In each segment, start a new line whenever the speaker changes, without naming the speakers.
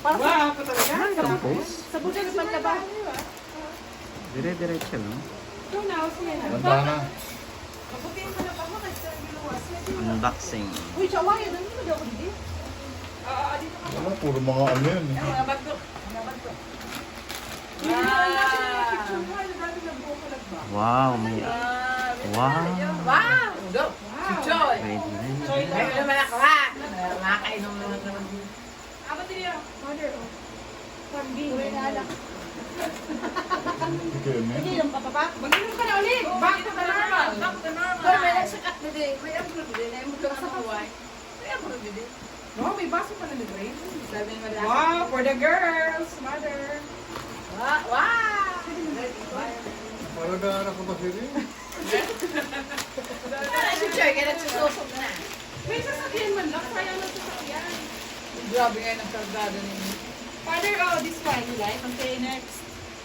Wow, pa talaga?
Itong post.
Sa buto na panlaba.
Dire-diretso lang.
Ito na, ako siya.
Ganda na.
Kaputihan ka na pa mo kasi ang giluwas.
Unboxing.
Uy, chawayan. Ano mo daw ko dito? Dito ka.
Wala, puro mga ano yan.
Mga bato. Mga bato.
Wow, may... Wow.
Wow! Go! Joy!
Ready na.
Ay, naman ako ha! Nakakainom naman naman din.
Abot niya. Mother, oh. Pambing.
Uy, naalak.
Hindi kayo
Hindi
yan.
yung papapa.
Mag-inom ka na ulit. Back to the normal.
Back to normal. Uy, may nagsakat na din. May abro din. Ay, mo ka sa kaway. May abro din.
Oh, may baso pa na ni Grace.
Sabi mo lang.
Wow, for the girls, mother.
Wow!
Maragana ko pa sila.
Si Choy, kaya nagsusosok na.
May sasakyan man lang. Sayang lang sasakyan.
Grabe ngayon ang kargado ninyo.
Father, oh, this one. You like?
Containers.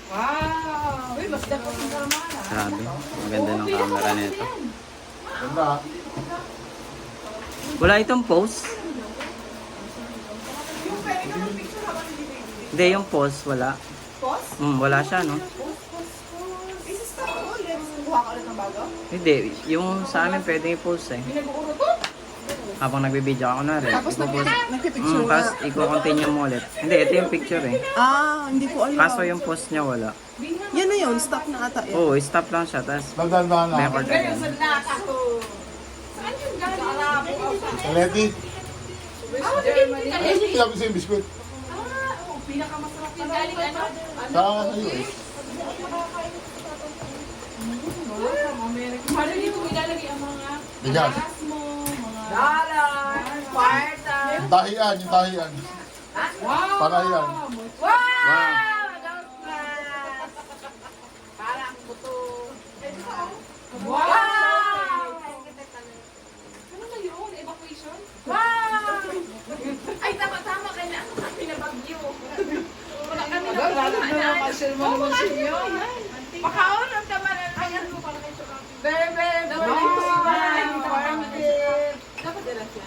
Wow.
Uy, mas dapat ang karamana.
Grabe. Maganda ng camera nito.
Ganda.
Wala itong post.
Yung pwede ka mag-picture habang hindi baby.
Hindi, yung post wala.
Pos?
Wala siya, no?
Is this ka ko? Kuha ka ulit ng bago?
Hindi, yung sa amin pwedeng i-post eh.
May nag-uuro to?
Habang nagbibideo ako na rin.
Tapos nagpipicture
Tapos
nga.
i-continue mo ulit. Hindi, ito yung picture eh.
Hindi ko alam.
Kaso yung post niya wala.
Yan na yun, stop na ata yan.
Oo, stop lang siya. Tapos
Nagdaan na.
record
Ganyan
again.
sa naka ko.
Saan yung galing?
Kaleti.
West Germany.
Ay, kinabi sa yung biskuit.
Oo, pinakamasarap yung galing ano?
Sa US.
America. Mother, dito mo ilalagay ang mga
Bigas.
gas mo, mga...
Dollar. Kwarta.
Yung tahian, yung tahian.
Wow!
Panahian.
Wow! Don't para ang buto.
Wow!
Wow!
Ano na yun? Evacuation?
Wow! Ay, tama-tama kayo na ako kami na bagyo. Wala kami na Makaon ang kamaran. Ayan mo pala kayo sa Very, very,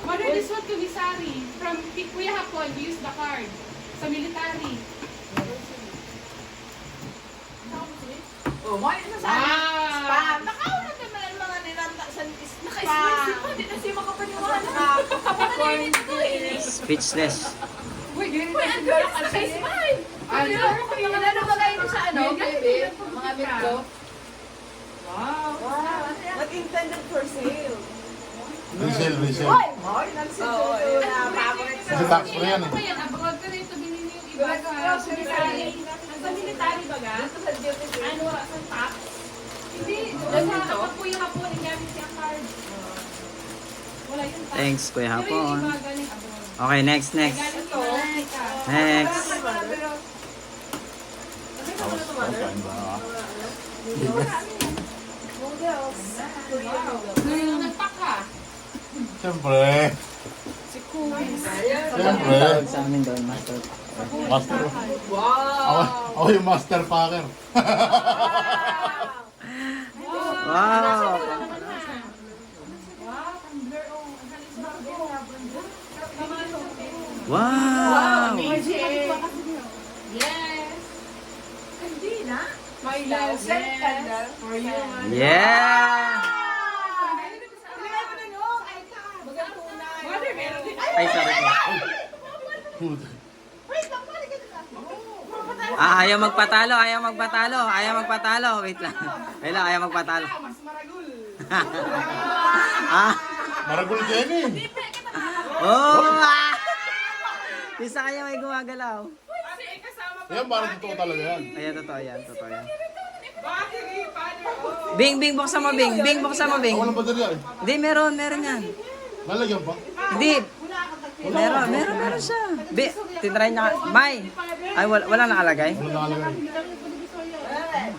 Mother, this one to be sari. From Kuya Hapon, we use the card. Sa military.
Oh, mo na sa spam. Nakaon ang kamaran mga nilanda sa naka-spicy pa. Di na siya makapaniwala.
Speechless.
Uy, ganyan
Uy, ang girl ka sa smile. Ano ba kayo sa ano, baby? Mga milko?
Wow!
Not intended for sale.
Resale, resale.
Hoy, nagsidulo na. Favorite
Kasi tax free yan eh.
Ano yan? Abroad ka rito, binili yung iba sa military. Sa military ba ga?
Dito sa duty free.
Ano, sa tax? Hindi. Doon sa kapag Kuya Hapon, gamit siya card. Wala yung tax.
Thanks, Kuya
Pero yung
Hapon.
iba galing abroad.
Okay, next, next.
Galing ito.
Next.
Kain ba?
Nagpak ka.
Siyempre. Siyempre.
Tawag sa amin doon, master.
Master.
Wow!
Ako yung master packer.
Wow! Wow!
Yes.
Hindi na.
My love.
Yes.
For you.
Yeah!
Mother, meron din.
Ay, sorry po. Ayaw magpatalo, ayaw magpatalo, ayaw magpatalo. Wait lang. Wait lang, ayaw magpatalo.
Mas maragul.
Ah!
Maragul dyan eh.
Oh! Ah! Isa kaya may gumagalaw.
Kasi kasama pa.
Yan, parang totoo talaga yan.
Ayan, totoo yan, totoo yan.
Battery, father. Oh.
Bing, Bing, buksan mo, Bing. Bing, buksan mo, Bing.
Ako walang baterya eh.
Hindi, meron yan.
Lalagyan pa.
Hindi. Meron siya. Titry niya. May. Ay, wala nakalagay.
Wala nakalagay.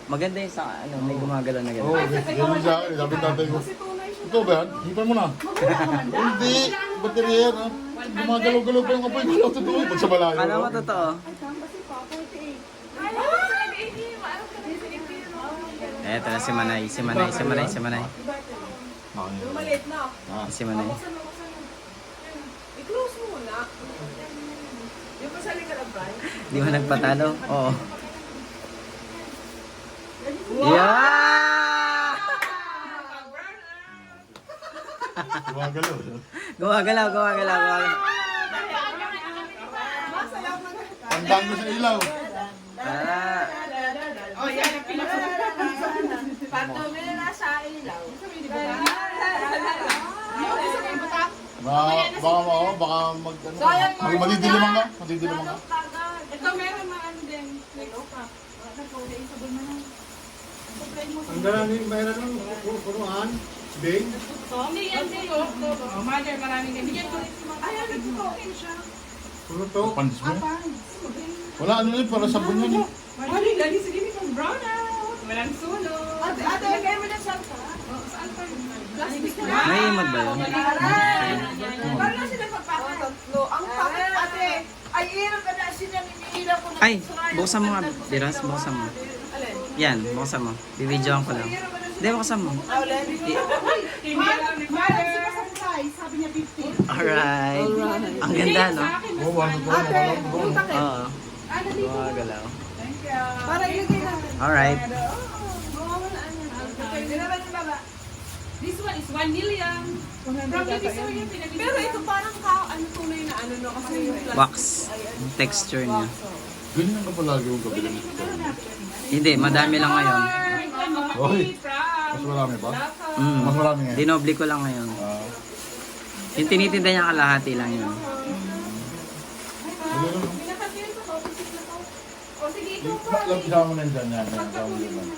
Maganda yung sa, may gumagalaw na
Oo,
gano'n.
ganun siya. Sabi tatay ko. Ito ba yan? Hipan mo na. Hindi. Baterya yan ha. Gumagalaw-galaw pa yung apoy. Galaw totoo. Ba't sa malayo?
Kala mo totoo. Eto na si Manay. Si Manay.
Maliit na.
Si Manay.
I-close mo na. Yung pasali ka lang, Brian?
Di ba nagpatalo? Oo. Yeah!
Gumagalaw.
Gumagalaw, gumagalaw, gumagalaw.
Tandaan mo sa ilaw.
Ah,
Oh, yan ang Pagdumi na nasa ilaw.
Baka madidilaman ka. Madidilaman ka.
Ito meron na ano din. Next stop.
Ang daming mayroon ng puruan. Bing.
Hindi yan din. Oh, mother, maraming din. Bigyan ko rin si mga kapatid mo.
Puro to.
Panis mo. Wala ano yun, para sabon yun.
Mali, lagi sige ni kong brown out. Walang sunog.
Ate, kayo mo na saan ka?
Saan pa yun? Plastic na.
may imod ba yun?
Paano na sila magpapakot? Tatlo. Ang pakit, ate. Ay, hirap ka na. Sila ninihilang ko na.
Ay, buksan mo nga, Diras, buksan mo.
Alin?
Yan, buksan mo. Bibidyoan ko lang. Hindi, buksan mo.
Hindi alam ni mother.
Alright. Ang ganda, no?
Oo, ano ko.
Oo. Gumagalaw.
Para ilagay na.
Alright.
Hindi naman yung baba.
This one is 1 million. From the Visoria, pinabili.
Pero ito parang ano tunay na ano no kasi yung
Wax. Yung texture niya.
Ganyan ka palagi yung kabila nito.
Hindi, madami lang ngayon.
Oy, mas marami pa?
Mm.
Mas marami ngayon.
Dinoble ko lang ngayon.
Ah,
Yung tinitinda niya kalahati lang yun.
wala lang.
Pinapagyan ko, opposite na to. O sige, ikaw pa.
Isama mo na dyan yan. Isama mo na dyan.